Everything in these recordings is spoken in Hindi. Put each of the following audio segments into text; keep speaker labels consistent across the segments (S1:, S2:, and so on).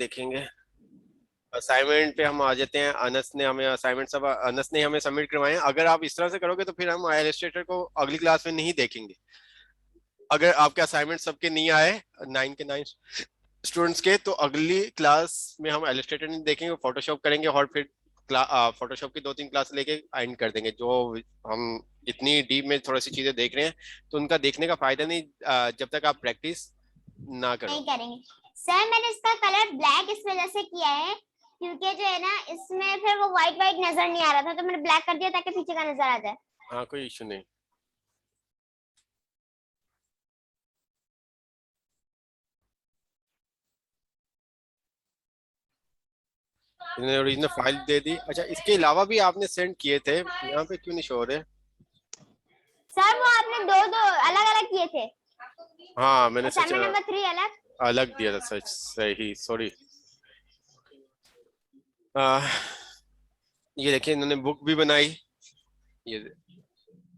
S1: देखेंगे। असाइनमेंट पे हम आ जाते हैं। अनस ने हमें सबमिट करवाए हैं। अगर आप इस तरह से करोगे तो फिर हम इलस्ट्रेटर को अगली क्लास में नहीं देखेंगे। अगर आपके असाइनमेंट सबके नहीं आए 9 स्टूडेंट्स के, तो अगली क्लास में हम इलस्ट्रेटर नहीं देखेंगे, फोटोशॉप करेंगे और फिर फोटोशॉप की 2-3 क्लास लेके एंड कर देंगे। जो हम इतनी डीप में थोड़ी सी चीजें देख रहे हैं तो उनका देखने का फायदा नहीं जब तक आप प्रैक्टिस ना करो।
S2: नहीं करेंगे सर। मैंने इसका कलर ब्लैक इस वजह से किया है क्योंकि जो है ना इसमें फिर वो व्हाइट व्हाइट नजर नहीं आ रहा था, तो मैंने ब्लैक कर दिया ताकि पीछे का नजर आ जाए।
S1: हाँ, कोई इशू नहीं। इन्होंने ओरिजिनल फाइल दे दी। अच्छा, इसके अलावा भी आपने सेंड किए थे, यहाँ पे क्यों नहीं शो हो रहे?
S2: सर वो आपने दो दो अलग अलग किए थे।
S1: हाँ, मैंने सच
S2: असाइनमेंट नंबर 3 अलग।
S1: अलग दिया था, सच सही, सॉरी। ये देखिए, इन्होंने बुक भी बनाई। ये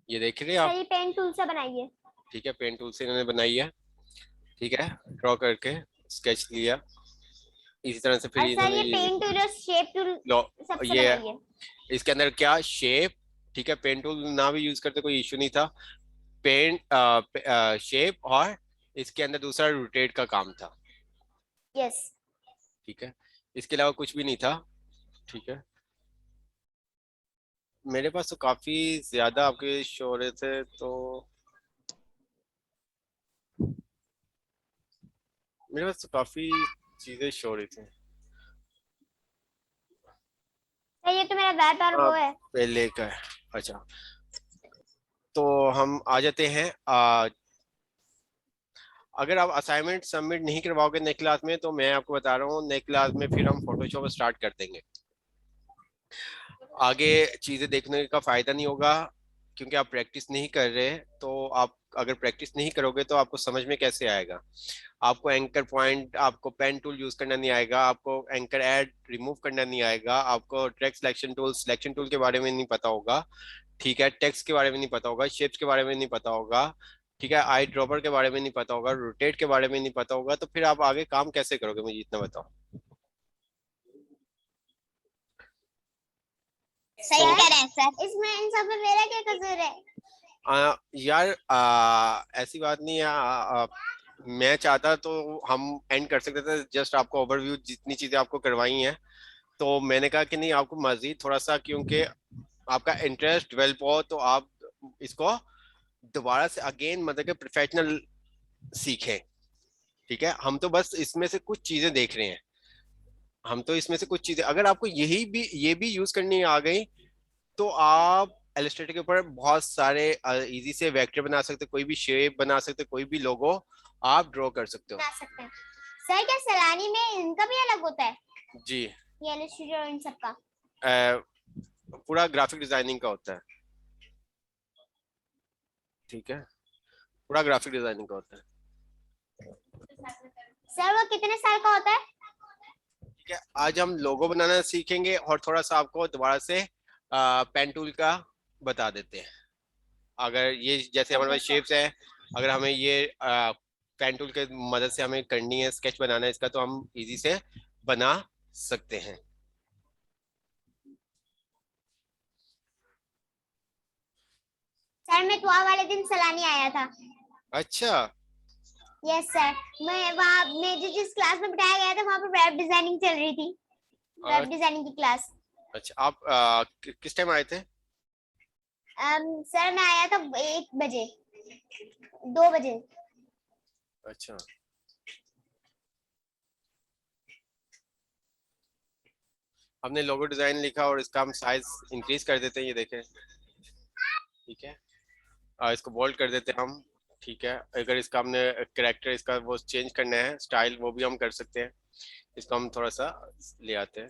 S1: ये देख रहे हैं
S2: सर
S1: आप?
S2: ये पेन टूल से बनाई है।
S1: ठीक है, पेन टूल से इन्होंने बनाई है। ठीक है, ड्रॉ करके स्केच लिया। इसी तरह से फिर
S2: और सर
S1: इन्होंने
S2: ये पेन टूल और शेप टूल
S1: लो,
S2: सबसे
S1: ये
S2: बनाई है।
S1: इसके अंदर क्या शेप। ठीक है, पेन टूल ना भी यूज करते कोई इशू नहीं था। पेन शेप, और इसके अंदर दूसरा रोटेट का काम था।
S2: यस।
S1: ठीक है, इसके अलावा कुछ भी नहीं था। ठीक है, मेरे पास तो काफी ज्यादा आपके शो हो रहे थे, तो मेरे पास तो काफी चीजें शो हो रही थी।
S2: सर ये तो मेरा बैट और वो
S1: अब
S2: है।
S1: पहले का है। अच्छा, तो हम आ जाते हैं। अगर आप असाइनमेंट सबमिट नहीं करवाओगे नेक्स्ट क्लास में, तो मैं आपको बता रहा हूँ, नेक्स्ट क्लास में फिर हम फोटोशॉप स्टार्ट कर देंगे। आगे चीजें देखने का फायदा नहीं होगा, क्योंकि आप प्रैक्टिस नहीं कर रहे। तो आप अगर प्रैक्टिस नहीं करोगे तो आपको समझ में कैसे आएगा? आपको एंकर पॉइंट, आपको पेन टूल यूज करना नहीं आएगा, आपको एंकर ऐड रिमूव करना नहीं आएगा, आपको ट्रैक सिलेक्शन टूल के बारे में नहीं पता होगा। ठीक है, टेक्स्ट के बारे में नहीं पता होगा, शेप्स के बारे में नहीं पता होगा। ठीक है, आई ड्रॉपर के बारे में नहीं पता होगा, रोटेट के बारे में नहीं पता होगा, तो फिर आप आगे काम कैसे करोगे? मुझे इतना बताओ।
S2: सही
S1: तो
S2: कह रहे हैं सर। इसमें इन सब में मेरा क्या कसूर है?
S1: यार, ऐसी बात नहीं है। मैं चाहता तो हम एंड कर सकते थे, जस्ट आपको ओवरव्यू जितनी चीजें आपको करवाई हैं। तो मैंने कहा कि नहीं, आपको मजीद थोड़ा सा, क्योंकि आपका इंटरेस्ट डेवलप हो, तो आप इसको दोबारा से अगेन मतलब कि प्रोफेशनल सीखें। ठीक है, हम तो बस इसमें से कुछ चीजें देख रहे हैं। हम तो इसमें से कुछ चीजें, अगर आपको ये भी यूज करनी आ गई, तो आप इलस्ट्रेटर के ऊपर बहुत सारे इजी से वेक्टर बना सकते, कोई भी शेप बना सकते, कोई भी लोगो आप ड्रॉ कर सकते हो।
S2: बना सकते हैं। सर क्या सैलानी में इनका भी अलग होता है?
S1: जी।
S2: ये इलस्ट्रेटर इन सब का?
S1: अ, पूरा ग्राफिक डिजाइनिंग का होता है। ठीक है, पूरा ग्राफिक डिजाइनिंग का होता है।
S2: सर वो कितने साल का होता है?
S1: ठीक है, आज हम लोगो बनाना सीखेंगे और थोड़ा सा आपको दोबारा से पेन टूल का बता देते हैं। अगर ये जैसे हमारे
S2: ओके
S1: पास
S2: सर।
S1: शेप्स है, अगर हमें ये पेन टूल के मदद से हमें करनी है, स्केच बनाना है इसका, तो हम इजी से बना सकते हैं।
S2: सर मैं दुआ वाले दिन सैलानी आया था।
S1: अच्छा।
S2: Yes sir. मैं वहाँ मुझे जिस क्लास में बिठाया गया था वहाँ पर वेब डिजाइनिंग चल रही थी।
S1: अ-
S2: वेब डिजाइनिंग की क्लास।
S1: अच्छा, आप किस टाइम आए थे?
S2: सर मैं आया था 1 बजे, 2 बजे।
S1: अच्छा, हमने लोगो डिजाइन लिखा और इसका हम साइज इंक्रीज कर देते हैं, ये देखें। ठीक है, इसको बोल्ड कर देते हैं हम। ठीक है, अगर इसका हमने करेक्टर इसका वो चेंज करना है, स्टाइल, वो भी हम कर सकते हैं। इसको हम थोड़ा सा ले आते हैं।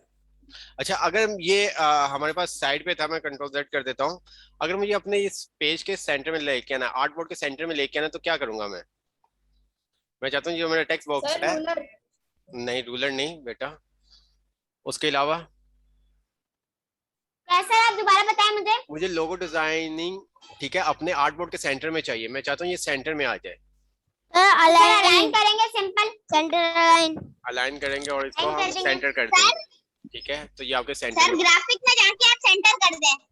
S1: अच्छा, अगर ये हमारे पास साइड पे था, मैं कंट्रोल Z कर देता हूँ। अगर मुझे अपने इस पेज के सेंटर में लेके आना, आर्ट बोर्ड के सेंटर में लेके आना, तो क्या करूंगा मैं चाहता हूँ जो मेरा टेक्स्ट बॉक्स
S2: सर
S1: है।
S2: रूलर।
S1: नहीं, रूलर नहीं बेटा, उसके अलावा
S2: क्या सर आप दोबारा बताएं मुझे?
S1: मुझे लोगो डिजाइनिंग, ठीक है, अपने आर्ट बोर्ड के सेंटर में चाहिए। मैं चाहता हूँ ये सेंटर में आ जाए।
S2: अलाइन करेंगे, सिंपल
S3: सेंटर
S1: अलाइन करेंगे और इसको
S2: Align
S1: हम
S2: कर देंगे।
S1: सेंटर कर देंगे। ठीक है, तो ये आपके सेंटर
S2: सर
S1: में,
S2: ग्राफिक में जाके आप सेंटर कर दें।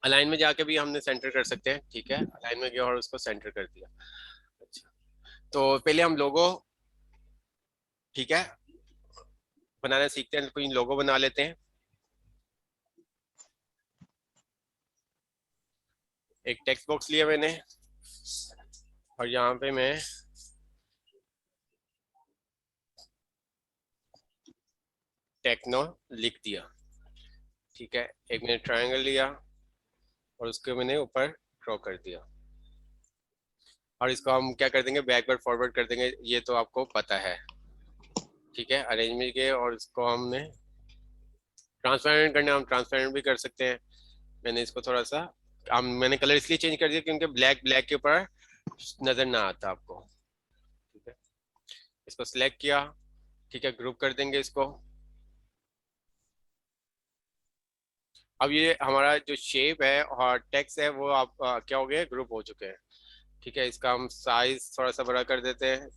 S1: अलाइन में जाके भी हमने सेंटर कर सकते हैं। ठीक है, अलाइन में गया और उसको सेंटर कर दिया। अच्छा, तो पहले हम लोगो, ठीक है, बनाना सीखते हैं। कोई लोगो बना लेते हैं। एक टेक्स्ट बॉक्स लिया मैंने और यहाँ पे मैं टेक्नो लिख दिया। ठीक है, एक मैंने ट्रायंगल लिया और उसको मैंने ऊपर ड्रॉ कर दिया और इसको हम क्या कर देंगे, बैकवर्ड फॉरवर्ड कर देंगे, ये तो आपको पता है। ठीक है, अरेंजमेंट के, और इसको हमने ट्रांसपेरेंट करना, हम ट्रांसपेरेंट भी कर सकते हैं। मैंने इसको थोड़ा सा, हम मैंने कलर इसलिए चेंज कर दिया क्योंकि ब्लैक ब्लैक के ऊपर नजर ना आता आपको। ठीक है, इसको सिलेक्ट किया। ठीक है, ग्रुप कर देंगे इसको। अब ये हमारा जो शेप है और टेक्स्ट है वो आप क्या हो गए, ग्रुप हो चुके हैं। ठीक है, इसका हम साइज थोड़ा सा बड़ा कर देते हैं।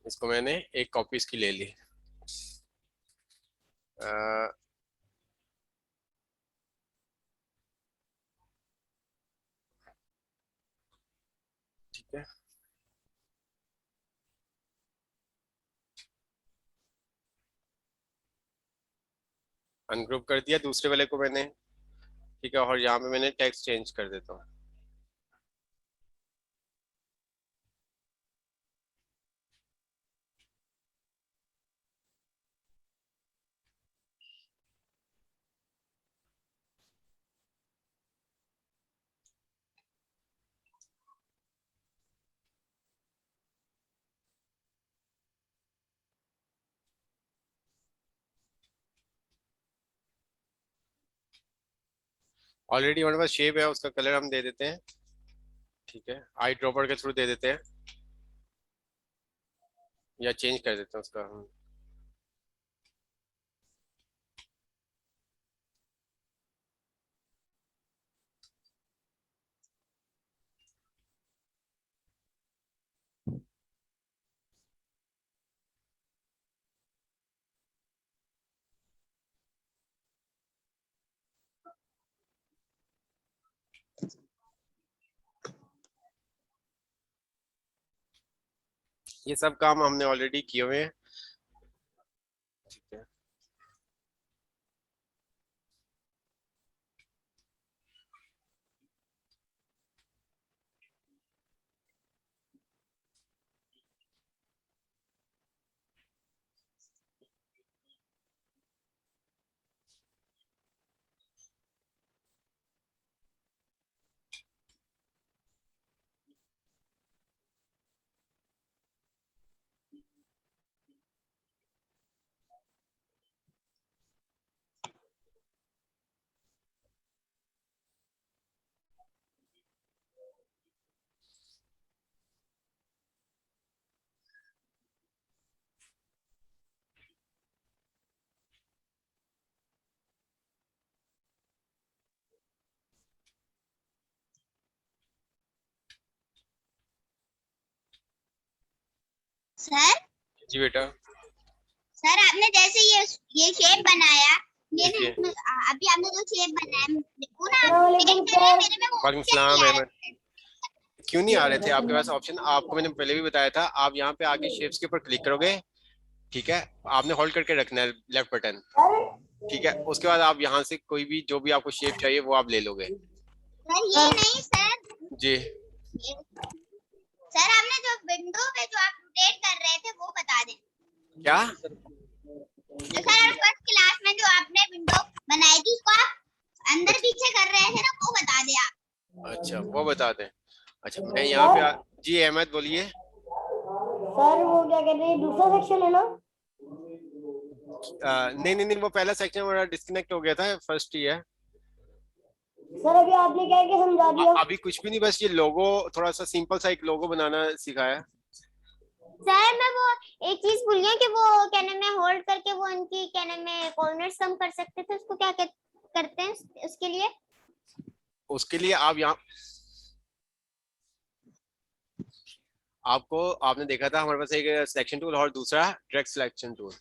S1: इसको मैंने एक कॉपी इसकी ले ली। अ, ठीक है, अनग्रुप कर दिया दूसरे वाले को मैंने। ठीक है, और यहाँ पे मैंने टेक्स्ट चेंज कर देता हूँ। ऑलरेडी हमारे पास शेप है, उसका कलर हम दे देते हैं। ठीक है, आई ड्रॉपर के थ्रू दे देते हैं या चेंज कर देते हैं उसका हम। ये सब काम हमने ऑलरेडी किए हुए हैं। ठीक है,
S2: सर
S1: जी बेटा।
S2: सर आपने जैसे ये शेप बनाया, ये
S1: जी,
S2: ना अभी आपने जो शेप बनाया वो ना टेक्स्ट कर रहा है, मेरे में वो
S1: वालेकुम
S2: ऑप्शन
S1: सलाम
S2: नहीं आ
S1: अहमद।
S2: रहा।
S1: क्यों नहीं आ रहे थे आपके पास ऑप्शन? आपको मैंने पहले भी बताया था, आप यहाँ पे आके शेप्स के ऊपर क्लिक करोगे। ठीक है, आपने होल्ड करके रखना है लेफ्ट बटन। ठीक है, उसके बाद आप यहाँ से कोई भी जो भी आपको शेप चाहिए वो आप ले लोगे।
S2: सर ये नहीं सर,
S1: जी,
S2: सर आपने जो विंडो पे जो आप रोटेट कर रहे थे वो बता दें।
S1: क्या?
S2: जो सर फर्स्ट क्लास में जो आपने विंडो बनाई थी उसको आप अंदर पीछे कर रहे थे ना, वो बता दें आप।
S1: अच्छा, वो बता दें। अच्छा, मैं यहाँ पे जी अहमद बोलिए।
S3: सर वो क्या कहते हैं, दूसरा सेक्शन है ना?
S1: नहीं नहीं नहीं, वो पहला सेक्शन हमारा डिस्कनेक्ट हो गया था, फर्स्ट ही है।
S3: सर अभी आपने क्या क्या समझा दिया?
S1: अभी कुछ भी नहीं, बस ये लोगो, थोड़ा सा सिंपल सा एक लोगो बनाना सिखाया।
S2: सर मैं वो एक चीज भूल गया कि वो क्या नाम है, होल्ड करके वो उनकी क्या नाम है कॉर्नर्स कम कर सकते थे, उसको क्या करते हैं उसके लिए?
S1: उसके लिए आप यहाँ आपको आपने देखा था हमारे पास एक सिलेक्शन टूल और दूसरा डायरेक्ट सिलेक्शन टूल।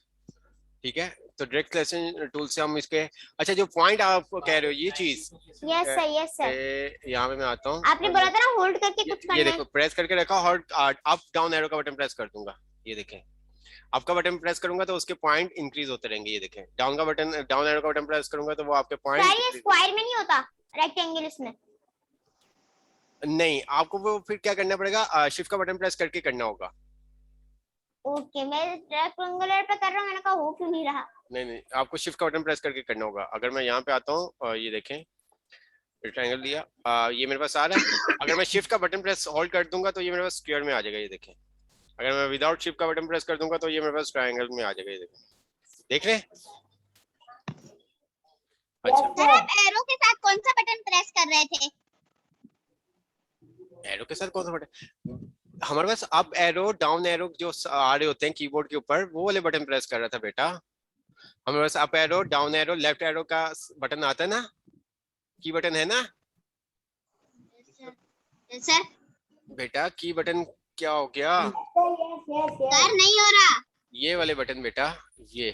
S1: ठीक है, तो डायरेक्ट सिलेक्शन टूल से हम इसके, अच्छा जो पॉइंट आप कह रहे हो ये चीज,
S2: यस सर, यस सर।
S1: यहाँ पे मैं आता हूँ,
S2: आपने बोला था ना होल्ड करके कुछ
S1: ये
S2: करना है।
S1: देखो प्रेस करके रखा और अप डाउन एरो का बटन प्रेस कर दूंगा, ये देखें आपका बटन प्रेस करूंगा तो उसके पॉइंट इंक्रीज होते रहेंगे, ये देखें डाउन का बटन, डाउन एरो का बटन प्रेस करूंगा तो वो आपके पॉइंट
S2: सर ये स्क्वायर में नहीं होता, रेक्टेंगल इसमें।
S1: नहीं, आपको वो फिर क्या करना पड़ेगा, शिफ्ट का बटन प्रेस करके करना होगा।
S2: ओके, मैं रेक्टेंगुलर पे कर रहा हूँ, मैंने कहा हो क्यों नहीं रहा।
S1: नहीं नहीं, आपको शिफ्ट का बटन प्रेस करके करना होगा। अगर मैं यहाँ पे आता हूँ, ये देखें रेक्टेंगल लिया, ये मेरे पास आ रहा है। अगर मैं शिफ्ट का बटन प्रेस होल्ड कर दूंगा तो ये मेरे पास स्क्वायर में आ जाएगा, ये देखें। अगर मैं विदाउट शिफ्ट का बटन प्रेस कर दूंगा तो ये मेरे पास ट्रायंगल में आ जाएगा, ये देखें, देख रहे हैं। अच्छा,
S2: सर आप एरो के साथ कौन सा बटन प्रेस कर रहे थे?
S1: एरो के साथ कौन सा बटन हमारे पास, अप एरो डाउन एरो जो आ रहे होते हैं कीबोर्ड के ऊपर, वो वाले बटन प्रेस कर रहा था बेटा। हमारे पास up arrow down arrow left arrow का बटन आता है ना, की बटन है ना
S2: सर
S1: बेटा, की बटन क्या हो गया,
S3: sir yes yes
S2: sir
S3: yes.
S2: नहीं हो रहा।
S1: ये वाले बटन बेटा, ये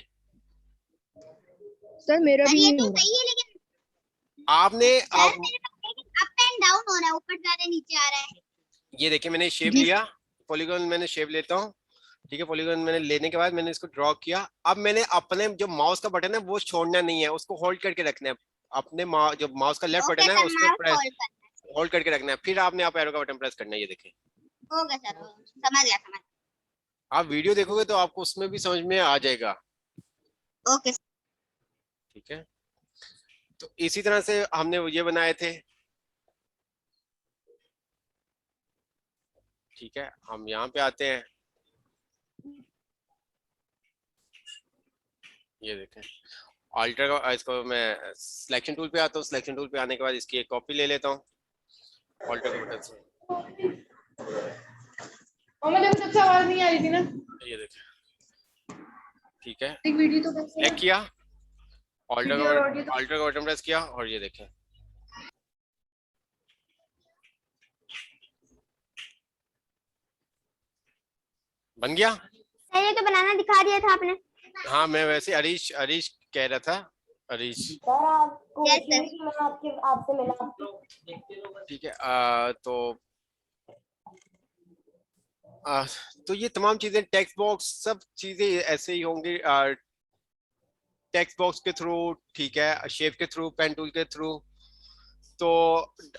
S4: सर मेरा
S2: सर
S4: भी
S2: ये
S4: नहीं
S2: तो
S4: हो रहा।
S2: सही है, लेकिन
S1: आपने
S2: सर मेरे पास लेकिन अप एंड डाउन हो रहा है, ऊपर जा रहा है नीचे आ रहा है।
S1: ये देखिए मैंने शेप
S4: जी
S1: लिया, पॉलीगॉन मैंने शेप लेता हूँ। ठीक है, पॉलीगॉन मैंने लेने के बाद मैंने इसको ड्रॉ किया। अब मैंने अपने जो माउस का बटन है वो छोड़ना नहीं है, उसको होल्ड करके रखना है। अपने जो माउस का लेफ्ट
S2: ओके
S1: बटन है
S2: सर,
S1: उसको
S2: माउस
S1: प्रेस
S2: होल्ड कर।
S1: होल्ड करके रखना है, फिर आपने आप एरो का बटन प्रेस करना है, ये देखें।
S2: होगा सर, समझ गया समझ।
S1: आप वीडियो देखोगे तो आपको उसमें भी समझ में आ जाएगा।
S2: ओके
S1: ठीक है, तो इसी तरह से हमने ये बनाए थे। ठीक है, हम यहाँ पे आते हैं, ये देखें ऑल्टर का, इसको मैं सिलेक्शन टूल पे आता हूँ। सिलेक्शन टूल पे आने के बाद इसकी एक कॉपी ले लेता हूँ ऑल्टर के बटन से,
S4: और मैं देखो सबसे आवाज नहीं आ रही थी ना।
S1: ये देखें। ठीक है,
S4: एक वीडियो तो कैसे
S1: सेलेक्ट किया, ऑल्टर
S4: वीडियो और ऑडियो तो
S1: ऑल्टर का बटन प्रेस किया और ये देखें बन गया।
S2: सर, ये तो बनाना दिखा दिया था आपने।
S1: हाँ, मैं वैसे हरीश हरीश कह रहा था, हरीश।
S3: सर आपको
S2: Yes, sir.
S3: इसीलिए मैं आपसे मिला।
S1: ठीक है, तो आ, तो ये तमाम चीजें टेक्स्ट बॉक्स सब चीजें ऐसे ही होंगी, टेक्स्ट बॉक्स के थ्रू, ठीक है, शेप के थ्रू, पेन टूल के थ्रू। तो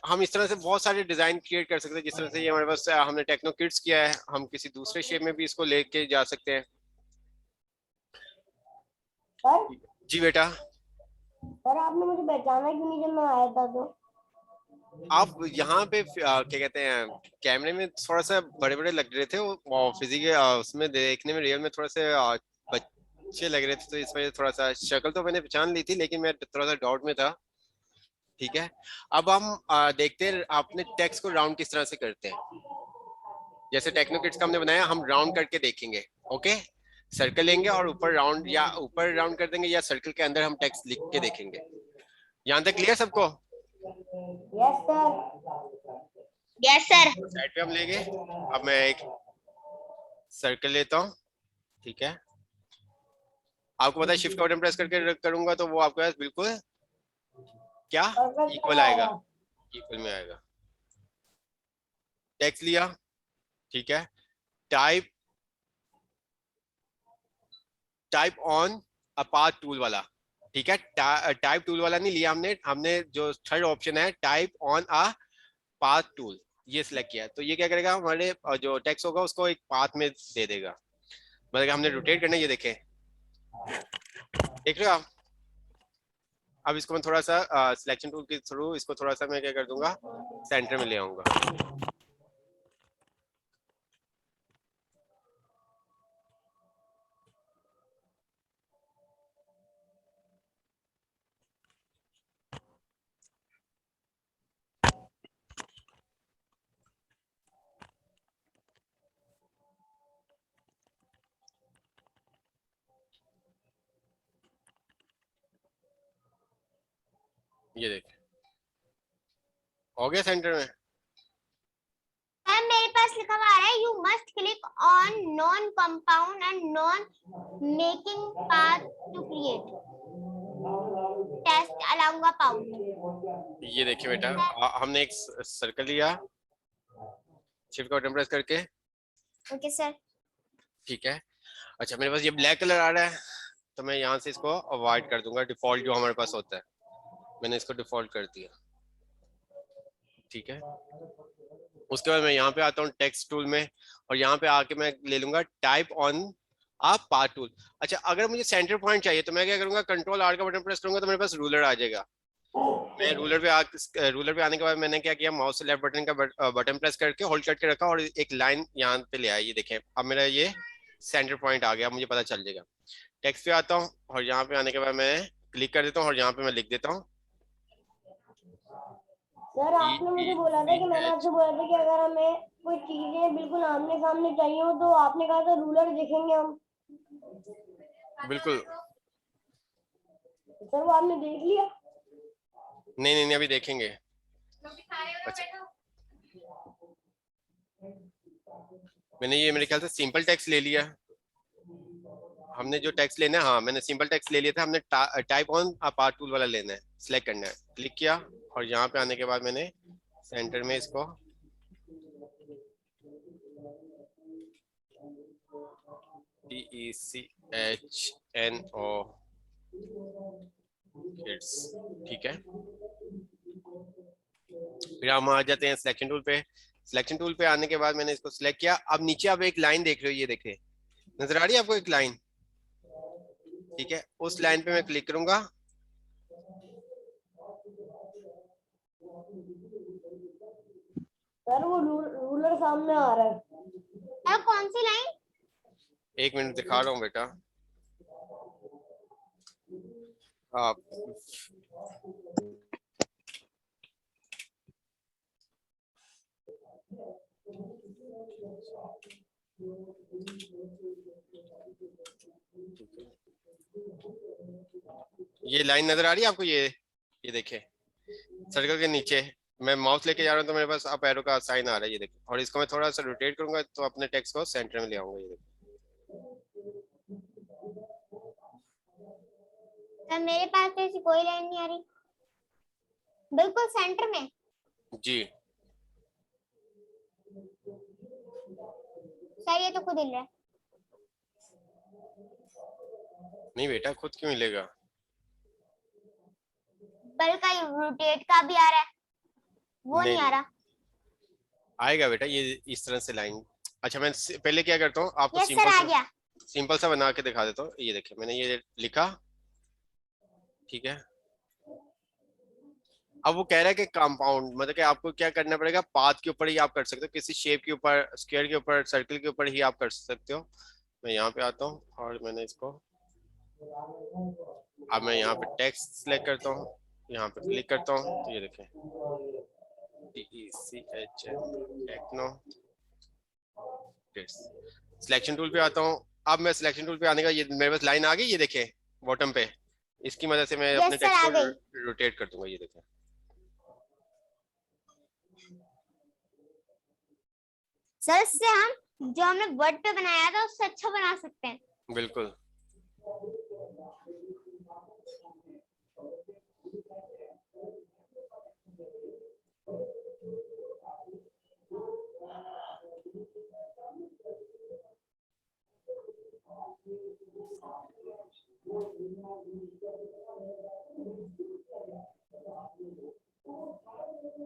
S1: हम इस तरह से बहुत सारे डिजाइन क्रिएट कर सकते हैं, जिस तरह से ये हमारे पास हमने टेक्नो किड्स किया है, हम किसी दूसरे शेप में भी इसको लेके जा सकते हैं।
S3: सर
S1: जी बेटा,
S3: सर आपने मुझे पहचाना क्यों नहीं जब मैं आया था तो?
S1: आप यहाँ पे क्या कहते हैं, कैमरे में थोड़ा सा बड़े बड़े लग रहे थे, और फिजिकल उसमें देखने में रियल में थोड़ा से बच्चे लग रहे थे, तो इस वजह से थोड़ा सा शक्ल तो मैंने पहचान ली थी, लेकिन मैं थोड़ा सा डाउट में था। ठीक है, अब हम देखते हैं आपने टेक्स्ट को राउंड किस तरह से करते हैं। जैसे टेक्नो किड्स का हमने बनाया, हम राउंड करके देखेंगे। ओके, सर्कल लेंगे और ऊपर राउंड, या ऊपर राउंड कर देंगे, या सर्कल के अंदर हम टेक्स्ट लिख के देखेंगे। यहाँ तक क्लियर सबको?
S3: Yes sir.
S2: Yes sir.
S1: Side पे हम लेंगे। अब मैं एक सर्कल लेता हूँ। ठीक है, आपको पता है शिफ्ट का बटन प्रेस करके करूंगा तो वो आपके पास बिल्कुल क्या इक्वल आएगा, इक्वल में आएगा। टेक्स्ट लिया, ठीक है, type type on a path tool वाला। ठीक है, टाइप टूल वाला नहीं लिया हमने, हमने जो थर्ड ऑप्शन है type on a path tool, ये सिलेक्ट किया। तो ये क्या करेगा, हमारे जो टेक्स्ट होगा उसको एक पाथ में दे देगा। मतलब हमने रोटेट करना है, ये देखें, देख रहे हो आप? अब इसको मैं थोड़ा सा सिलेक्शन टूल के थ्रू इसको थोड़ा सा मैं क्या कर दूंगा, सेंटर में ले आऊंगा। ये देख, हो गया सेंटर में?
S2: सर मेरे पास लिखा हुआ आ रहा है you must click on non compound and non making path to create test along a pound.
S1: ये देखिए बेटा, हमने एक सर्कल लिया, शिफ्ट का बटन प्रेस करके।
S2: Okay sir.
S1: ठीक है। अच्छा मेरे पास ये ब्लैक कलर आ रहा है, तो मैं यहाँ से इसको अवॉइड कर दूंगा, डिफॉल्ट जो हमारे पास होता है मैंने इसको डिफॉल्ट कर दिया। ठीक है। उसके बाद मैं यहाँ पे आता हूँ टेक्स्ट टूल में, और यहाँ पे आके मैं ले लूंगा टाइप ऑन आप पाथ टूल। अच्छा अगर मुझे सेंटर पॉइंट चाहिए तो मैं क्या करूंगा, कंट्रोल आर का बटन प्रेस करूंगा तो मेरे पास रूलर आ जाएगा। मैं रूलर पे आने के बाद मैंने क्या किया, माउस से लेफ्ट बटन का बटन प्रेस करके होल्ड करके रखा और एक लाइन यहाँ पे ले आया। ये देखें अब मेरा ये सेंटर पॉइंट आ गया, मुझे पता चल जाएगा। टेक्स्ट पे आता हूँ और यहाँ पे आने के बाद मैं क्लिक कर देता हूँ और यहाँ पे मैं लिख देता हूँ
S3: सर आपने मुझे बोला था कि मैंने आपसे बोला था कि अगर हमें कोई चीजें बिल्कुल आमने सामने चाहिए हो तो आपने कहा था रूलर देखेंगे हम।
S1: बिल्कुल।
S3: सर वो आपने देख लिया?
S1: नहीं नहीं नहीं, अभी देखेंगे। अच्छा मैंने ये मेरे ख्याल से सिंपल टेक्स्ट ले लिया। हमने जो टेक्स्ट लेना है, हाँ मैंने सिंपल टेक्स्ट ले लिया था, हमने टाइप ऑन पार्ट टूल वाला लेना है, सिलेक्ट करना है। क्लिक किया और यहाँ पे आने के बाद मैंने सेंटर में इसको TECHNO किड्स। ठीक है। फिर हम आ जाते हैं सिलेक्शन टूल पे। सिलेक्शन टूल पे आने के बाद मैंने इसको सिलेक्ट किया। अब नीचे आप एक लाइन देख रहे हो, ये देखे नजर आ रही है आपको एक लाइन? ठीक है, उस लाइन पे मैं क्लिक करूंगा।
S3: सर वो रूलर सामने आ रहा है।
S2: कौन सी लाइन?
S1: एक मिनट दिखा रहा हूँ बेटा। आप ये लाइन नजर आ रही है आपको? ये देखे सर्कल के नीचे मैं माउस लेके जा रहा हूँ तो मेरे पास अप एरो का साइन आ रहा है, ये देखो। और इसको मैं थोड़ा सा रोटेट करूंगा तो अपने टेक्स्ट को सेंटर में ले आऊंगा, ये देखो।
S2: सर मेरे पास तो ऐसी कोई लाइन नहीं आ रही, बिल्कुल सेंटर में।
S1: जी
S2: सर ये तो खुद हिल रहा है।
S1: नहीं बेटा, खुद क्यों मिलेगा?
S2: बल्कि रोटेट का भी आ रहा है, वो नहीं आ रहा।
S1: आएगा बेटा ये इस तरह से लाइन। अच्छा मैं पहले क्या करता हूँ, आपको
S2: यस सर आ गया।
S1: सिंपल सा बना के दिखा देता हूँ। ये देखिए मैंने ये लिखा। ठीक है। अब वो कह रहा है कि कंपाउंड, मतलब कि आपको क्या करना पड़ेगा, पाथ के ऊपर ही आप कर सकते हो, किसी शेप के ऊपर, स्क्वायर के ऊपर, सर्कल के ऊपर ही आप कर सकते हो। मैं यहाँ पे आता हूँ और मैंने इसको, अब मैं यहाँ पे टेक्स्ट सिलेक्ट करता हूँ, यहाँ पे क्लिक करता हूँ तो ये देखें TECHN टेक्नो। सिलेक्शन टूल पे आता हूँ। अब मैं सिलेक्शन टूल पे आने का, ये मेरे पास लाइन आ गई, ये देखें बॉटम पे। इसकी मदद से मैं अपने टेक्स्ट को रोटेट कर दूंगा, ये देखें।
S2: सर इससे हम जो हमने वर्ड पे बनाया था उससे अच्छा बना सकते हैं।
S1: बिल्कुल।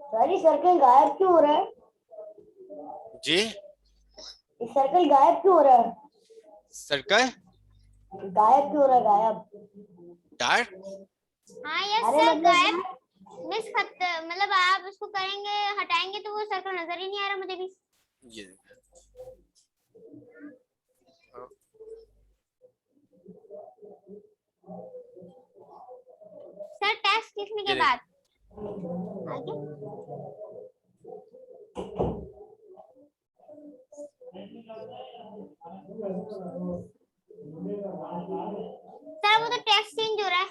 S3: सर ये सर्कल गायब क्यों हो रहा है?
S1: जी
S3: ये सर्कल गायब क्यों हो रहा है?
S1: सर्कल
S3: गायब क्यों हो रहा है? गायब?
S1: डार्क?
S2: हाँ यस सर गायब मिस खत, मतलब आप उसको करेंगे हटाएंगे तो वो सर्कल नजर ही नहीं आ रहा मुझे भी।
S1: ये
S2: सर टेक्स्ट लिखने के बाद आगे सर वो तो टेक्स्ट चेंज हो रहा है।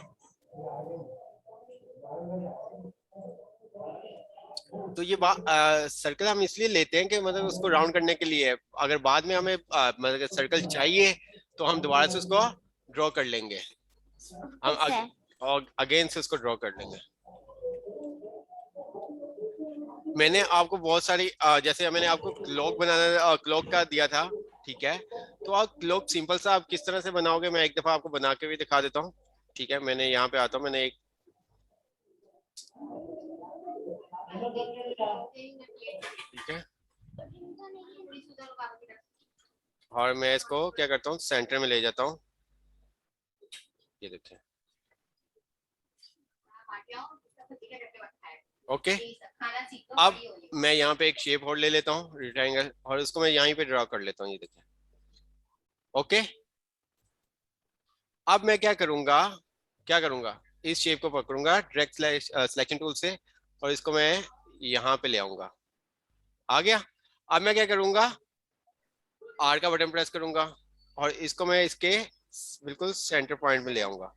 S1: तो ये सर्कल हम इसलिए लेते हैं कि मतलब उसको राउंड करने के लिए है। अगर बाद में हमें मतलब सर्कल चाहिए तो हम दोबारा से उसको ड्रॉ कर लेंगे, हम
S2: ठीक है।
S1: और अगेन से उसको ड्रॉ कर लेंगे। मैंने आपको बहुत सारी जैसे मैंने आपको क्लॉक बनाना क्लॉक का दिया था, ठीक है। तो आप क्लॉक सिंपल सा आप किस तरह से बनाओगे, मैं एक दफा आपको बना के भी दिखा देता हूँ, ठीक है। मैंने यहाँ पे आता हूँ, मैंने एक, ठीक है, और मैं इसको क्या करता हूँ, सेंटर में ले जाता हूँ, ये देखिए, ओके। अब मैं यहाँ पे एक शेप और ले लेता हूँ रेक्टेंगल, और उसको मैं यहीं पे ड्रॉ कर लेता हूँ, ये देखिए, ओके। अब मैं क्या करूंगा, इस शेप को पकड़ूंगा डायरेक्ट सिलेक्शन टूल से, और इसको मैं यहाँ पे ले आऊंगा, आ गया। अब मैं क्या करूंगा, आर का बटन प्रेस करूंगा, और इसको मैं इसके बिल्कुल सेंटर पॉइंट में ले आऊंगा,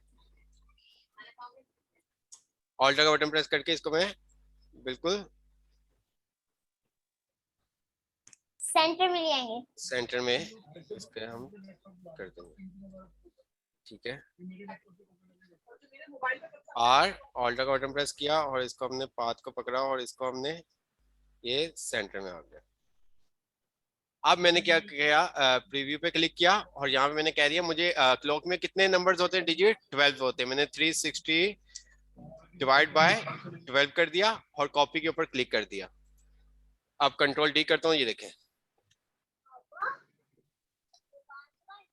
S1: ऑल्टर का बटन प्रेस करके इसको मैं बिल्कुल
S2: सेंटर में ले आएंगे।
S1: सेंटर में इसके हम कर देंगे, ठीक है। आर ऑल्टर का बटन प्रेस किया, और इसको हमने पाथ को पकड़ा, और इसको हमने ये सेंटर में आ गया। अब मैंने क्या किया, प्रीव्यू पे क्लिक किया, और यहाँ पे मैंने कह दिया मुझे क्लॉक में कितने नंबर्स होते हैं, डिजिट 12 होते हैं। मैंने 360 डिवाइड बाय 12 कर दिया, और कॉपी के ऊपर क्लिक कर दिया। अब कंट्रोल डी करता हूँ, ये देखें,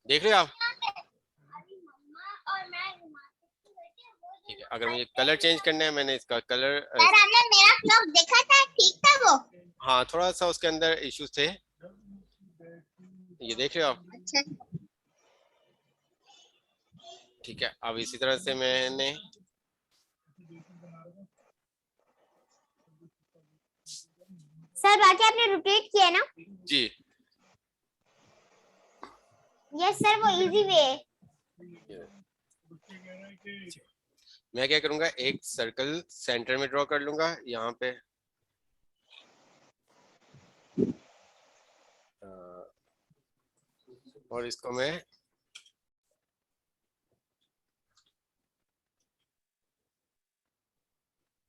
S1: देख रहे हो आप, ठीक है। अगर मुझे कलर चेंज करना है, मैंने इसका कलर
S2: सर आपने मेरा क्लॉक देखा था, ठीक था वो?
S1: हाँ, थोड़ा सा उसके अंदर इश्यूज थे, ये देख रहे हो आप,
S2: अच्छा।
S1: ठीक है। अब इसी तरह से मैंने
S2: सर बाकी आपने रोटेट किया ना?
S1: जी,
S2: यस सर, वो इजी वे है।
S1: मैं क्या करूंगा, एक सर्कल सेंटर में ड्रॉ कर लूंगा यहाँ पे, और इसको मैं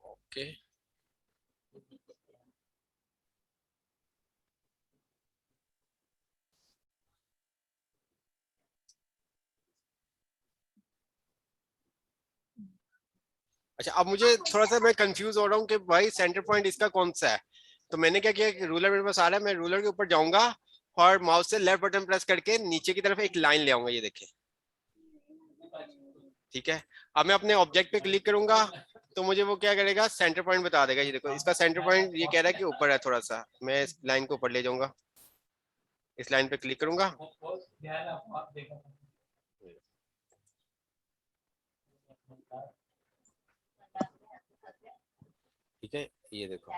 S1: ओके, अच्छा। अब मुझे थोड़ा सा मैं कंफ्यूज हो रहा हूँ कि भाई सेंटर पॉइंट इसका कौन सा है। तो मैंने क्या किया कि रूलर मेरे पास आ रहा है, मैं रूलर के ऊपर जाऊंगा, और माउस से लेफ्ट बटन प्रेस करके नीचे की तरफ एक लाइन ले आऊंगा, ये देखिए, ठीक है। अब मैं अपने ऑब्जेक्ट पे क्लिक करूंगा, तो मुझे वो क्या करेगा, सेंटर पॉइंट बता देगा, ये देखो, इसका सेंटर पॉइंट ये कह रहा है कि ऊपर है थोड़ा सा। मैं इस लाइन को ऊपर ले जाऊंगा, इस लाइन पे क्लिक करूंगा, ठीक है। ये देखो,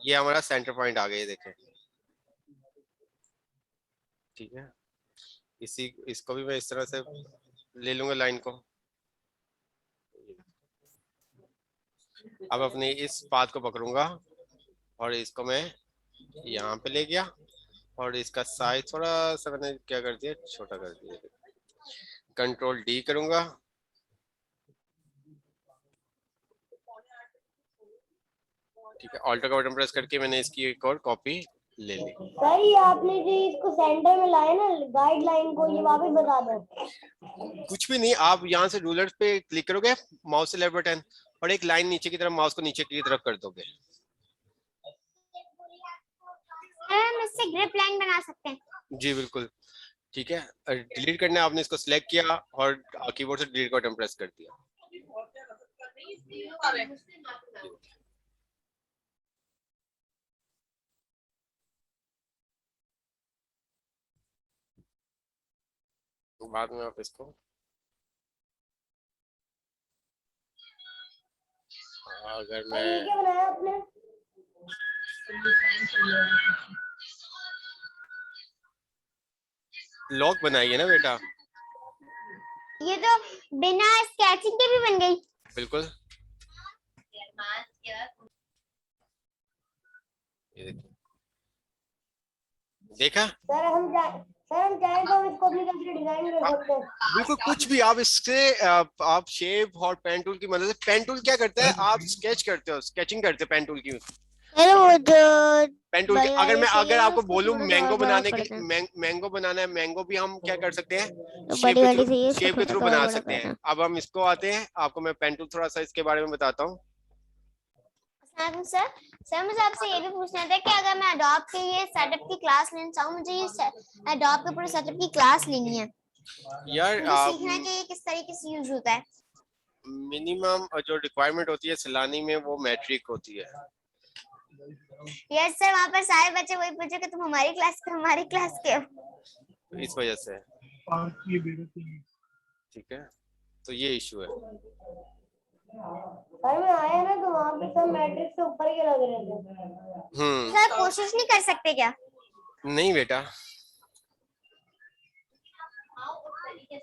S1: ये हमारा सेंटर पॉइंट आ गया, ये देखें, ठीक है। इसको भी मैं इस तरह से ले लूंगा लाइन को। अब अपने इस पाथ को पकड़ूंगा, और इसको मैं यहाँ पे ले गया, और इसका साइज थोड़ा सा मैंने क्या कर दिया, छोटा कर दिया। कंट्रोल डी करूंगा, ठीक है। ऑल्टर का बटन प्रेस करके मैंने इसकी एक और कॉपी ले ली।
S3: सर ये आपने जो इसको सेंटर में लाया ना गाइडलाइन को, ये वापस बता दो।
S1: कुछ भी नहीं, आप यहाँ से रूलर पे क्लिक करोगे, माउस से लेफ्ट बटन, और एक लाइन नीचे की तरफ, माउस को नीचे की तरफ कर दोगे।
S2: हम इससे ग्रिप लाइन बना सकते हैं।
S1: जी बिल्कुल, ठीक है। डिलीट करना है, आपने इसको सिलेक्ट किया, और कीबोर्ड से डिलीट का बटन प्रेस कर दिया। बाद में आप इसको अगर
S3: सर
S1: मैं
S3: ये क्या बनाया आपने?
S1: लॉक बनाई है ना बेटा,
S2: ये तो बिना स्केचिंग के भी बन गई।
S1: बिल्कुल। ये देखिए, देखा?
S3: सर हम चाहें तो हम इसको अपनी तरफ से डिजाइन कर सकते हैं।
S1: बिल्कुल, कुछ भी आप इससे आप शेप और पेन टूल की मदद से, पेन टूल क्या करता है, आप स्केच करते हो, स्केचिंग करते हो पेन टूल की।
S2: अरे वो जो
S1: पेन टूल
S2: बड़ी
S1: के
S2: वाली
S1: अगर
S2: चाहिए
S1: आपको
S2: उसको
S1: बोलूं
S2: थोड़ा
S1: मैंगो
S2: बड़ा
S1: बनाने के
S2: कर देना।
S1: लिए, मैंगो बनाना है, मैंगो भी हम क्या कर सकते हैं,
S2: तो
S1: शेप
S2: बड़ी
S1: के
S2: वाली
S1: थ्रू,
S2: चाहिए उसको
S1: शेप के
S2: थोड़ा
S1: थ्रू
S2: और
S1: बना
S2: बड़ा
S1: सकते
S2: कर
S1: हैं।
S2: देना।
S1: अब हम इसको आते हैं, आपको मैं पेन टूल थोड़ा सा इसके बारे में बताता हूँ।
S2: सर मुझे आपसे ये भी पूछना था कि अगर मैं अडोब के ये सेटअप की क्लास लेना चाहूँ, मुझे ये अडोब के पूरे सेटअप की क्लास लेनी है,
S1: यार
S2: मुझे सीखना है कि ये किस तरीके से यूज होता है।
S1: मिनिमम जो रिक्वायरमेंट होती है सैलानी में वो मैट्रिक होती है।
S2: यस सर, वहाँ पर सारे बच्चे वही पूछे कि तुम हमारी क्लास के हो।
S1: इस वजह से, ठीक है, तो ये इशू है।
S3: सर मैं आया ना तो वहाँ पे सब मैट्रिक्स से ऊपर के लग रहे थे।
S2: सर कोशिश नहीं कर सकते क्या?
S1: नहीं बेटा,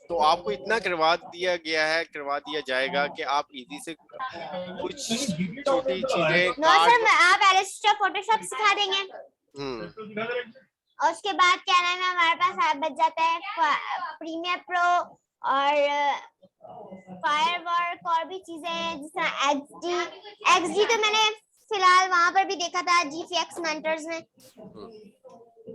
S1: तो आपको इतना करवा दिया गया है, करवा दिया जाएगा कि आप इजी से कुछ छोटी चीजें
S2: नो सर, आप एलिस्ट्रेटर फोटोशॉप सिखा देंगे और उसके बाद क्या नाम है हमारे पास बच जाता है प्रीमियर प्रो और फायरवर्क और भी चीजें हैं जिस तरह एक्सडी तो मैंने फिलहाल वहां पर भी देखा था जीफीएक्स मेंटर्स में।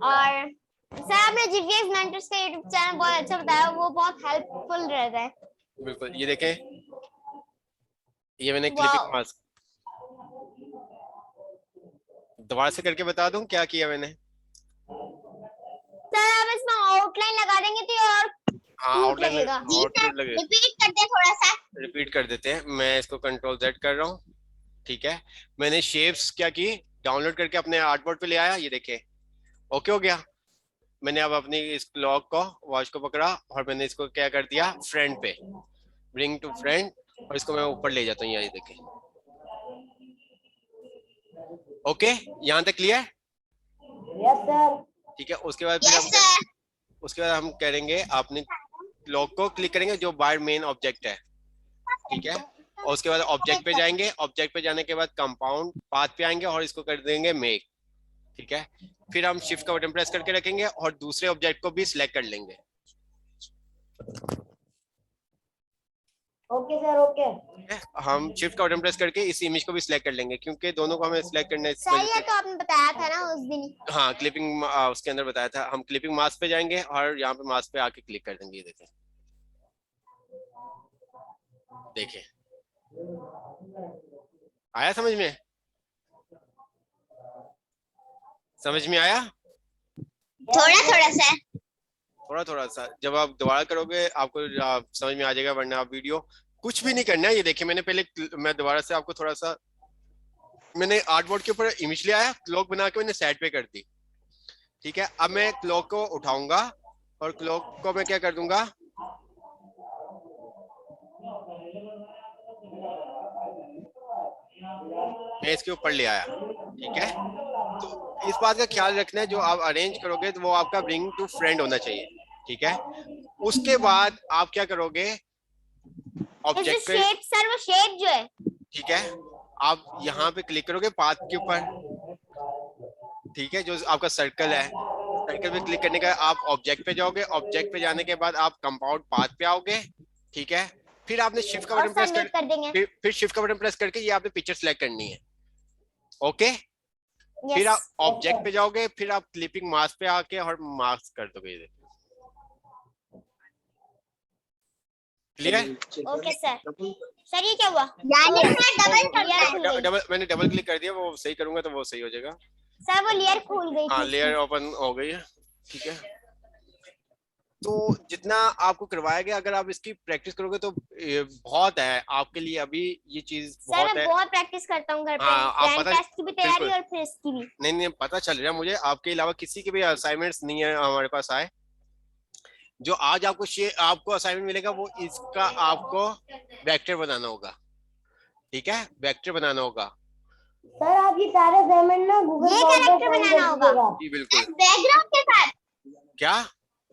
S2: और सर आपने जीफीएक्स मेंटर्स का यूट्यूब चैनल बहुत अच्छा बताया, वो बहुत हेल्पफुल रहता है।
S1: बिल्कुल, ये देखें, ये मैंने क्लिपिंग मास्क दोबारा से करके बता दूं क्या किया मैंने।
S2: सर आप इसमें आउटलाइन लगा देंगे तो और
S1: आउटलाइन
S2: लगेगा।
S1: लगेगा,
S2: रिपीट करते हैं थोड़ा सा।
S1: रिपीट कर देते हैं। मैं इसको कंट्रोल Z कर रहा हूँ, ठीक है। मैंने शेप्स क्या की, डाउनलोड करके अपने आर्टबोर्ड पे ले आया, ये देखे, ओके हो गया। मैंने अब अपनी इस क्लॉक को, वॉच को पकड़ा और मैंने इसको क्या कर दिया, फ्रंट पे, ब्रिंग टू फ्रंट, और इसको मैं ऊपर ले जाता हूँ, ये देखें, ओके, यहाँ तक क्लियर?
S3: Yes sir.
S1: ठीक है, उसके बाद फिर हम करेंगे, अपनी क्लॉक को क्लिक करेंगे जो बाहर मेन ऑब्जेक्ट है, ठीक है, और उसके बाद ऑब्जेक्ट पे जाएंगे, ऑब्जेक्ट पे जाने के बाद कंपाउंड पाथ पे आएंगे और इसको कर देंगे मेक, ठीक है। फिर हम शिफ्ट का बटन प्रेस करके रखेंगे और दूसरे ऑब्जेक्ट को भी सिलेक्ट कर लेंगे।
S3: Okay sir, okay.
S1: हम शिफ्ट का बटन प्रेस करके इस इमेज को भी सिलेक्ट कर लेंगे क्योंकि दोनों को हमें सिलेक्ट करना है।
S2: सही है, तो आपने बताया था ना उस दिन।
S1: हाँ, क्लिपिंग उसके अंदर बताया था। हम क्लिपिंग मास्क पे जाएंगे और यहाँ पे मास्क पे आके क्लिक कर देंगे, ये देखें, देखें, आया समझ में? समझ में आया? थोड़ा थोड़ा सा। जब आप दोबारा करोगे आपको समझ में आ जाएगा, वरना आप वीडियो कुछ भी नहीं करना है। ये देखिए, मैंने पहले, मैं दोबारा से आपको थोड़ा सा, मैंने आर्टबोर्ड के ऊपर इमेज ले आया, क्लॉक बना के मैंने साइड पे कर दी, ठीक है। अब मैं क्लॉक को उठाऊंगा और क्लॉक को मैं क्या कर दूंगा, मैं इसके ऊपर ले आया, ठीक है। तो इस बात का ख्याल रखना है, जो आप अरेंज करोगे तो वो आपका ब्रिंग टू फ्रेंड होना चाहिए, ठीक है। उसके बाद आप क्या करोगे, ऑब्जेक्ट पे,
S2: सर वो शेप जो है,
S1: ठीक है, आप यहाँ पे क्लिक करोगे पाथ के ऊपर, ठीक है, जो आपका सर्कल है, सर्कल पे क्लिक करने का आप ऑब्जेक्ट पे जाओगे, ऑब्जेक्ट पे जाने के बाद आप कंपाउंड पाथ पे आओगे, ठीक है। फिर आपने शिफ्ट का बटन प्रेस कर देंगे, फिर शिफ्ट का बटन प्रेस करके ये आपने पिक्चर सेलेक्ट करनी है, ओके। फिर आप ऑब्जेक्ट पे जाओगे, फिर आप क्लिपिंग मास्क पे आके और मास्क कर दोगे, क्लियर?
S2: Okay sir. सर ये क्या हुआ? यानी
S1: मैंने डबल क्लिक कर दिया, वो सही करूंगा तो वो सही हो जाएगा।
S2: सर वो लेयर खुल गई।
S1: हाँ, लेयर ओपन हो गई है, ठीक है। तो जितना आपको करवाया गया, अगर आप इसकी प्रैक्टिस करोगे तो बहुत है आपके लिए। अभी ये चीज बहुत है।
S2: मैं बहुत प्रैक्टिस करता हूँ घर पे।
S1: आप पता,
S2: टेस्ट की भी तैयारी और फिर इसकी भी।
S1: नहीं पता चल रहा है मुझे, आपके अलावा किसी के भी असाइनमेंट्स नहीं है हमारे पास आए। जो आज आपको असाइनमेंट मिलेगा वो इसका आपको वेक्टर बनाना होगा, ठीक है, वेक्टर बनाना होगा।
S3: सर आप ये सारे असाइनमेंट ना गूगल फॉर्म पे बनाना होगा।
S1: जी बिल्कुल।
S2: बैकग्राउंड के साथ
S1: क्या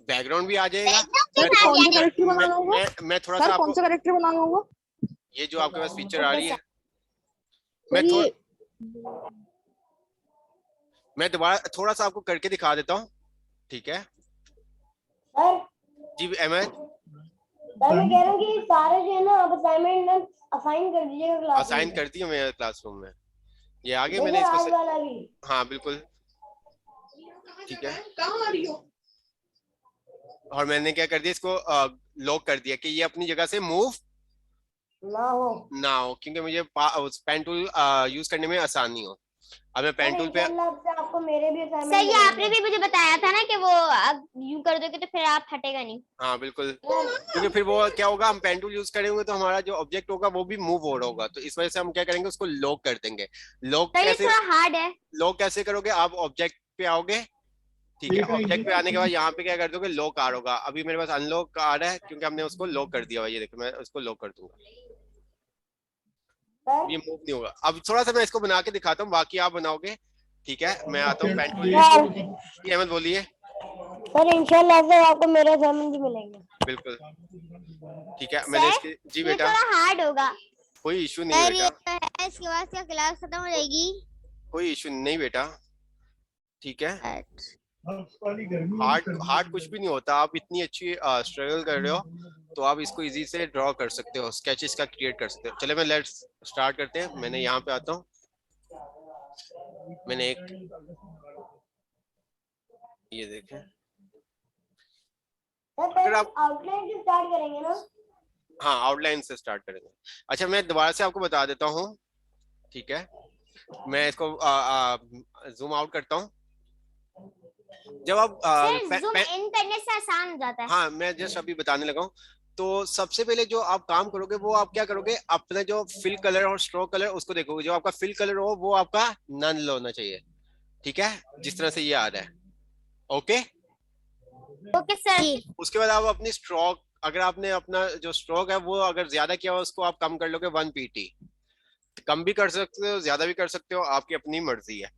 S1: बैकग्राउंड भी आ जाएगा? मैं थोड़ा सा
S4: कौन सा कैरेक्टर बनाना होगा?
S1: ये जो आपके पास पिक्चर आ रही है, मैं दोबारा थोड़ा सा आपको करके दिखा देता हूँ, ठीक है?
S3: सर
S1: जी अहमद,
S3: सर मैं कह रहा हूँ कि सारे जो है ना आप असाइनमेंट असाइन कर दीजिएगा क्लास
S1: असाइन
S3: में।
S1: कर दिया मैं क्लासरूम में, ये आगे
S3: नहीं
S1: मैंने
S3: सर
S1: इसको
S3: आज वाला भी।
S1: हाँ बिल्कुल, ठीक है।
S4: कहाँ आ रही हो?
S1: और मैंने क्या कर दिया, इसको लॉक कर दिया कि ये अपनी जगह से मूव
S3: ना हो
S1: ना हो, क्योंकि मुझे पेन टूल यूज करने में आसानी हो। अब मैं
S3: सर
S1: पेन टूल पे,
S3: इंशाल्लाह से आपको मेरे भी
S2: सर
S3: असाइनमेंट
S2: ये आपने भी मुझे बताया था ना कि वो यूं कर दोगे तो फिर आप हटेगा नहीं।
S1: हाँ बिल्कुल, क्योंकि फिर वो क्या होगा, हम पेन टूल यूज करेंगे तो हमारा जो ऑब्जेक्ट होगा वो भी मूव हो रहा होगा, तो इस वजह से हम क्या करेंगे, उसको लॉक कर देंगे। लॉक
S2: सर ये
S1: कैसे,
S2: थोड़ा हार्ड है।
S1: लॉक कैसे करोगे, आप ऑब्जेक्ट पे आओगे, ठीक है? ऑब्जेक्ट पे आने के बाद यहाँ पे क्या कर दोगे, लॉक आ होगा। अभी मेरे पास अनलॉक आ रहा है क्योंकि हमने उसको लॉक कर दिया हुआ है। ये देखो मैं उसको लॉक कर दूंगा,
S3: सर।
S1: ये मूव नहीं होगा। अब थोड़ा सा मैं इसको बना के दिखाता हूँ, बाकी आप बनाओगे, ठीक है? मैं आता हूँ पेन टूल लेके। जी अहमद बोलिए।
S3: सर इंशाल्लाह से आपको मेरे असाइनमेंट भी मिलेंगे।
S1: बिल्कुल, ठीक है, मैंने
S2: सर
S1: इसके, जी
S2: ये
S1: बेटा,
S2: थोड़ा हार्ड होगा।
S1: कोई इशू नहीं
S2: सर ये
S1: बेटा,
S2: तो है, इसके बाद क्या क्लास खत्म हो जाएगी?
S1: कोई इशू नहीं बेटा, ठीक है?
S3: अच्छा।
S1: हार्ड हार्ड कुछ भी नहीं होता। आप इतनी अच्छी स्ट्रगल कर रहे हो तो आप इसको इजी से ड्रॉ कर सकते हो, स्केचेस का क्रिएट कर सकते हो। चले मैं लेट्स स्टार्ट करते हैं। मैंने यहाँ पे आता हूँ, मैंने एक, ये देखें,
S3: सर
S1: अगर
S3: पहले
S1: आप,
S3: आउटलाइन से स्टार्ट करेंगे ना?
S1: हाँ आउटलाइन से स्टार्ट करेंगे। अच्छा मैं दोबारा से आपको बता देता हूँ, ठीक है? मैं इसको जूम आउट करता हूँ। जब आप
S2: सर जूम इन करने से आसान हो जाता है।
S1: हाँ मैं जस्ट अभी बताने लगा हूँ। तो सबसे पहले जो आप काम करोगे वो आप क्या करोगे, अपना जो फिल कलर और स्ट्रोक कलर उसको देखोगे। जो आपका फिल कलर हो वो आपका नन होना चाहिए, ठीक है? जिस तरह से ये आ रहा है, ओके?
S2: Okay sir.
S1: उसके बाद आप अपनी स्ट्रोक, अगर आपने अपना जो स्ट्रोक है वो अगर ज्यादा किया हो उसको आप कम कर लोगे 1 pt। कम भी कर सकते हो, ज्यादा भी कर सकते हो, आपकी अपनी मर्जी है।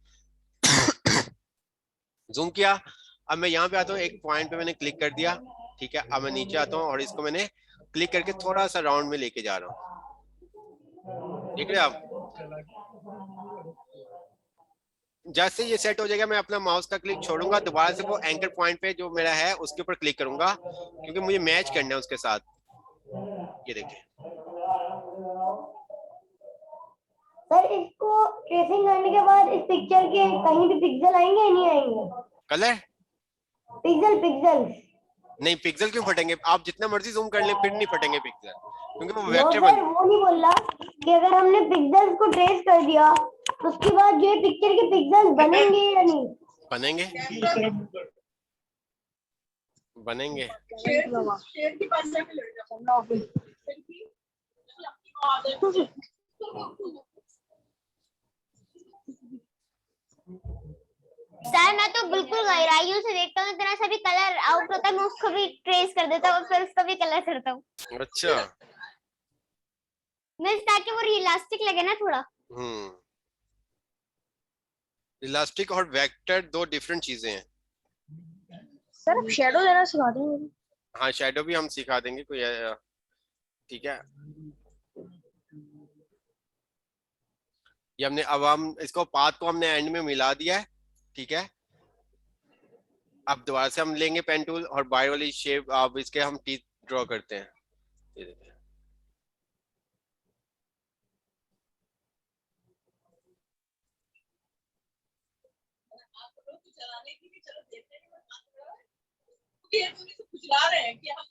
S1: जूम किया, अब मैं यहाँ पे आता हूँ, एक पॉइंट पे मैंने क्लिक कर दिया, ठीक है? अब मैं नीचे आता हूँ और इसको मैंने क्लिक करके थोड़ा सा राउंड में लेके जा रहा हूँ, देख रहे हैं आप? जैसे ये सेट हो जाएगा मैं अपना माउस का क्लिक छोड़ूंगा, दोबारा से वो एंकर पॉइंट पे जो मेरा है उसके ऊपर क्लिक करूंगा, क्योंकि मुझे मैच करना है उसके साथ। ये देखिए,
S3: सर इसको ट्रेसिंग करने के बाद इस पिक्चर के कहीं भी पिक्सल आएंगे या नहीं आएंगे?
S1: Colour
S3: pixel pixel.
S1: नहीं, पिक्सल क्यों फटेंगे? आप जितना मर्जी जूम कर ले फिर नहीं फटेंगे पिक्सल, क्योंकि वो
S3: नो
S1: वेक्टर
S3: सर
S1: बन,
S3: वो नहीं बोल रहा कि अगर हमने पिक्सल्स को ट्रेस कर दिया तो उसके बाद जो है पिक्चर के पिक्सल्स बनेंगे या नहीं?
S1: बनेंगे बनेंगे।
S4: शेर की पास जाके लड़ जाता हूँ।
S2: सर मैं तो बिल्कुल गहराइयों से देखता हूँ, इतना सा भी कलर आउट होता है मैं उसको भी ट्रेस कर देता हूँ, फिर उसका भी कलर करता हूँ
S1: अच्छा,
S2: मैं, ताकि वो रियलिस्टिक लगे ना थोड़ा।
S1: इलास्टिक और वेक्टर दो डिफरेंट चीजें हैं।
S3: सर आप शेडो देना सिखा देंगे?
S1: हाँ शैडो भी हम सिखा देंगे, कोई ठीक है? ये हमने, अब हम इसको पाथ को हमने एंड में मिला दिया है, ठीक है? अब दोबारा से हम लेंगे पेन टूल और बाहर वाली शेप, अब इसके हम टीथ ड्रॉ करते हैं। ये देखिए,
S4: चलाने की भी चलो देखते हैं, ये खुजला रहे हैं कि हम